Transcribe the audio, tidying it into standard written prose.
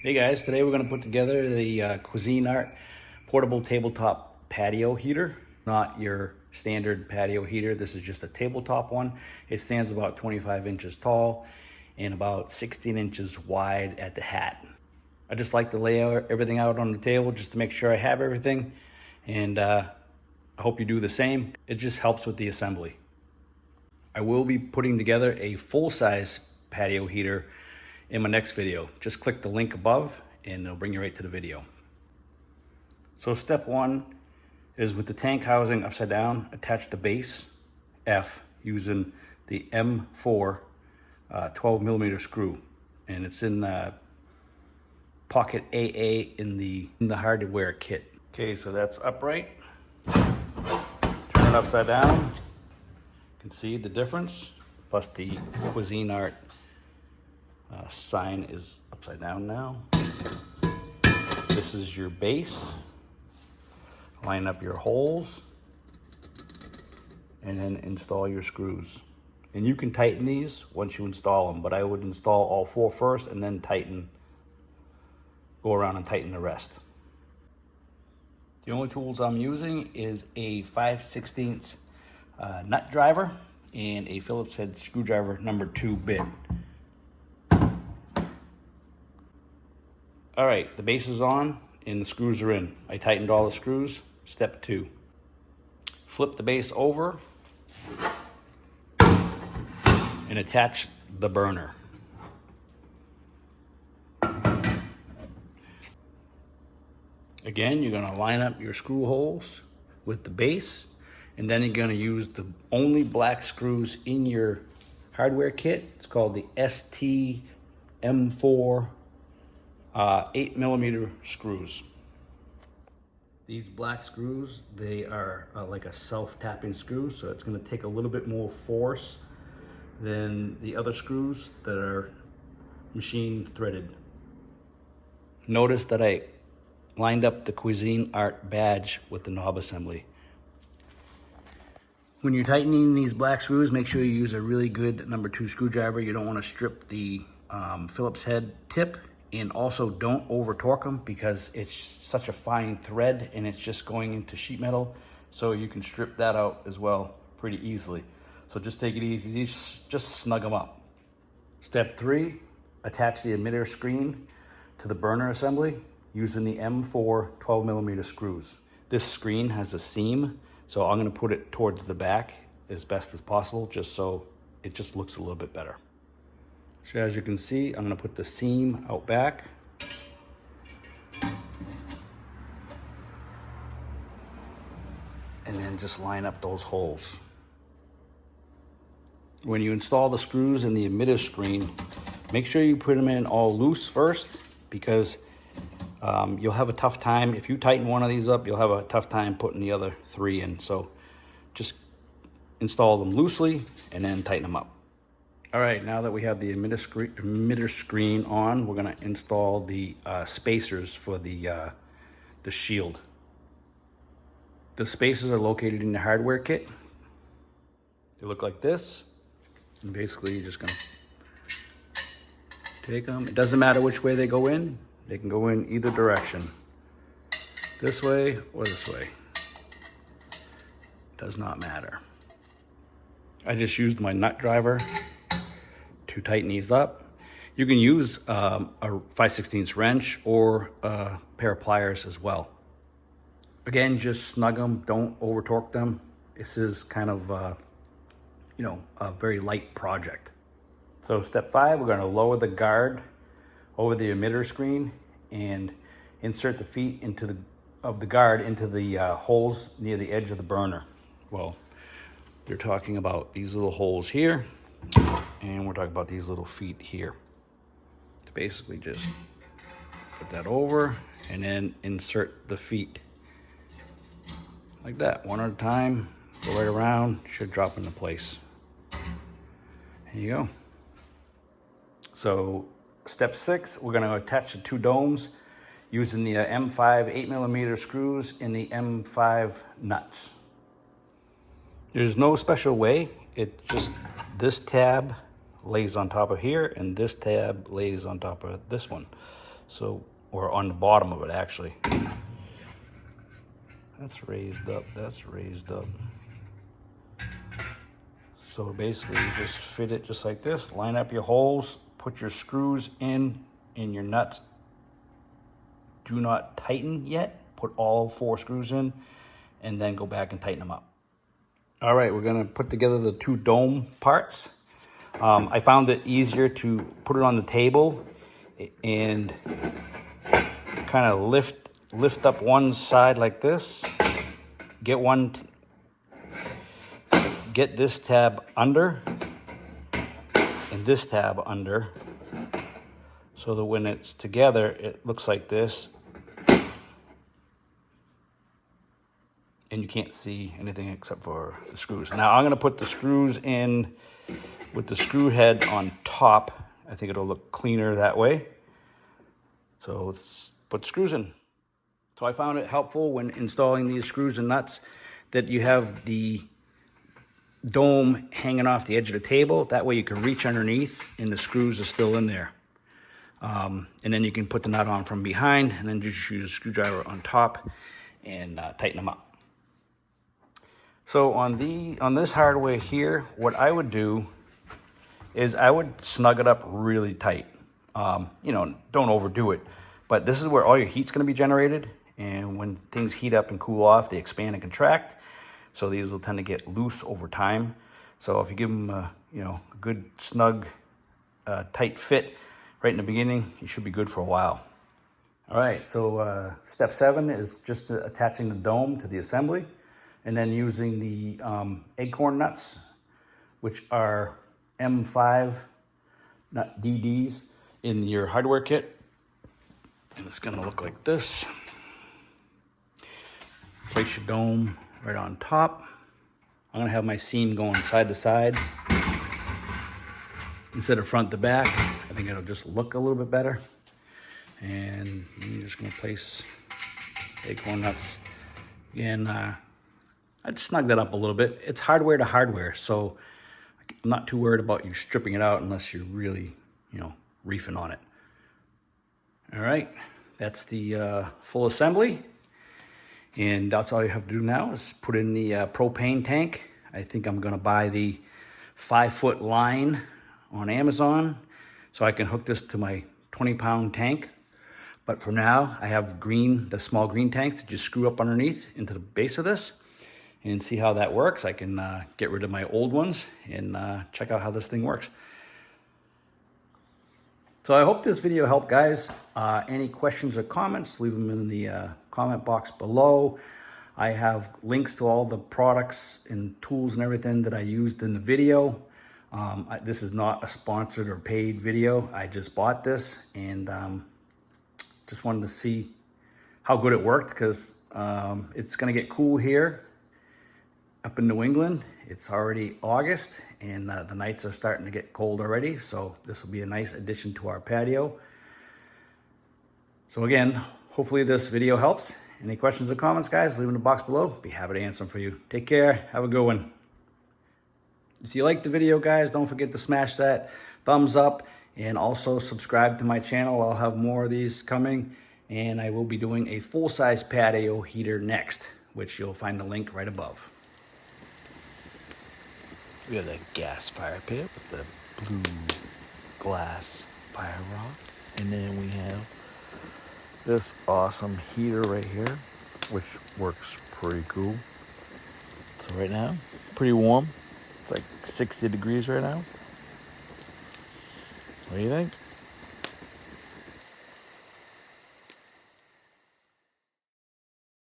Hey guys, today we're going to put together the Cuisinart portable tabletop patio heater. Not your standard patio heater, this is just a tabletop one. It stands about 25 inches tall and about 16 inches wide at the hat. I just like to lay everything out on the table just to make sure I have everything, and I hope you do the same. It just helps with the assembly. I will be putting together a full-size patio heater in my next video. Just click the link above and it'll bring you right to the video. So step one is with the tank housing upside down, attach the base F using the M4 12 millimeter screw, and it's in pocket AA in the hardware kit. Okay, so that's upright. Turn it upside down. You can see the difference, plus the Cuisinart sign is upside down now. This is your base. Line up your holes and then install your screws. And you can tighten these once you install them, but I would install all four first and then go around and tighten the rest. The only tools I'm using is a 5/16 nut driver and a Phillips head screwdriver number 2 bit. All right, the base is on and the screws are in. I tightened all the screws. Step 2, flip the base over and attach the burner. Again, you're gonna line up your screw holes with the base, and then you're gonna use the only black screws in your hardware kit. It's called the ST M4 8 millimeter screws. These black screws, they are like a self-tapping screw, so it's going to take a little bit more force than the other screws that are machine threaded. Notice that I lined up the Cuisinart badge with the knob assembly. When you're tightening these black screws, make sure you use a really good number 2 screwdriver. You don't want to strip the Phillips head tip. And also don't over torque them because it's such a fine thread and it's just going into sheet metal. So you can strip that out as well pretty easily. So just take it easy, just snug them up. Step 3, attach the emitter screen to the burner assembly using the M4 12 millimeter screws. This screen has a seam, so I'm gonna put it towards the back as best as possible, just so it just looks a little bit better. So as you can see, I'm gonna put the seam out back. And then just line up those holes. When you install the screws in the emitter screen, make sure you put them in all loose first, because you'll have a tough time. If you tighten one of these up, you'll have a tough time putting the other 3 in. So just install them loosely and then tighten them up. All right, now that we have the emitter screen on, we're gonna install the spacers for the shield. The spacers are located in the hardware kit. They look like this. And basically you're just gonna take them. It doesn't matter which way they go in. They can go in either direction. This way or this way. Does not matter. I just used my nut driver to tighten these up. You can use a 5/16 wrench or a pair of pliers as well. Again, just snug them, don't over torque them. This is kind of a very light project. So step 5, we're gonna lower the guard over the emitter screen and insert the feet of the guard into the holes near the edge of the burner. Well, they're talking about these little holes here, and we're talking about these little feet here. To basically just put that over and then insert the feet like that, one at a time. Go right around, should drop into place. There you go. So step 6, we're gonna attach the 2 domes using the M5 8 millimeter screws and the M5 nuts. There's no special way. It just, this tab lays on top of here and this tab lays on top of this one. So, or on the bottom of it actually. That's raised up, that's raised up. So basically you just fit it just like this, line up your holes, put your screws in, and your nuts do not tighten yet. Put all 4 screws in and then go back and tighten them up. All right, we're gonna put together the 2 dome parts. I found it easier to put it on the table and kind of lift up one side like this. Get this tab under and this tab under, so that when it's together, it looks like this. And you can't see anything except for the screws. Now I'm gonna put the screws in with the screw head on top. I think it'll look cleaner that way. So let's put screws in. So I found it helpful when installing these screws and nuts that you have the dome hanging off the edge of the table. That way you can reach underneath and the screws are still in there. And then you can put the nut on from behind and then just use a screwdriver on top and tighten them up. So on this hardware here, what I would do is I would snug it up really tight. You know, don't overdo it, but this is where all your heat's gonna be generated. And when things heat up and cool off, they expand and contract. So these will tend to get loose over time. So if you give them a, you know, a good snug, tight fit right in the beginning, you should be good for a while. All right, so step 7 is just attaching the dome to the assembly and then using the acorn nuts, which are M5 nut DDs in your hardware kit. And it's gonna look like this. Place your dome right on top. I'm gonna have my seam going side to side instead of front to back. I think it'll just look a little bit better. And you're just gonna place acorn nuts. Again, I'd snug that up a little bit. It's hardware to hardware, so I'm not too worried about you stripping it out unless you're really, you know, reefing on it. All right, that's the full assembly. And that's all you have to do now is put in the propane tank. I think I'm gonna buy the 5-foot line on Amazon so I can hook this to my 20-pound tank. But for now, I have the small green tanks to just screw up underneath into the base of this and see how that works. I can get rid of my old ones and check out how this thing works. So I hope this video helped, guys. Any questions or comments, leave them in the comment box below. I have links to all the products and tools and everything that I used in the video. This is not a sponsored or paid video. I just bought this and just wanted to see how good it worked, because it's gonna get cool here up in New England. It's already August and the nights are starting to get cold already. So this will be a nice addition to our patio. So again, hopefully this video helps. Any questions or comments, guys, leave in the box below. Be happy to answer them for you. Take care, have a good one. If you liked the video, guys, don't forget to smash that thumbs up and also subscribe to my channel. I'll have more of these coming, and I will be doing a full-size patio heater next, which you'll find the link right above. We have the gas fire pit with the blue glass fire rock. And then we have this awesome heater right here, which works pretty cool. So right now, pretty warm. It's like 60 degrees right now. What do you think?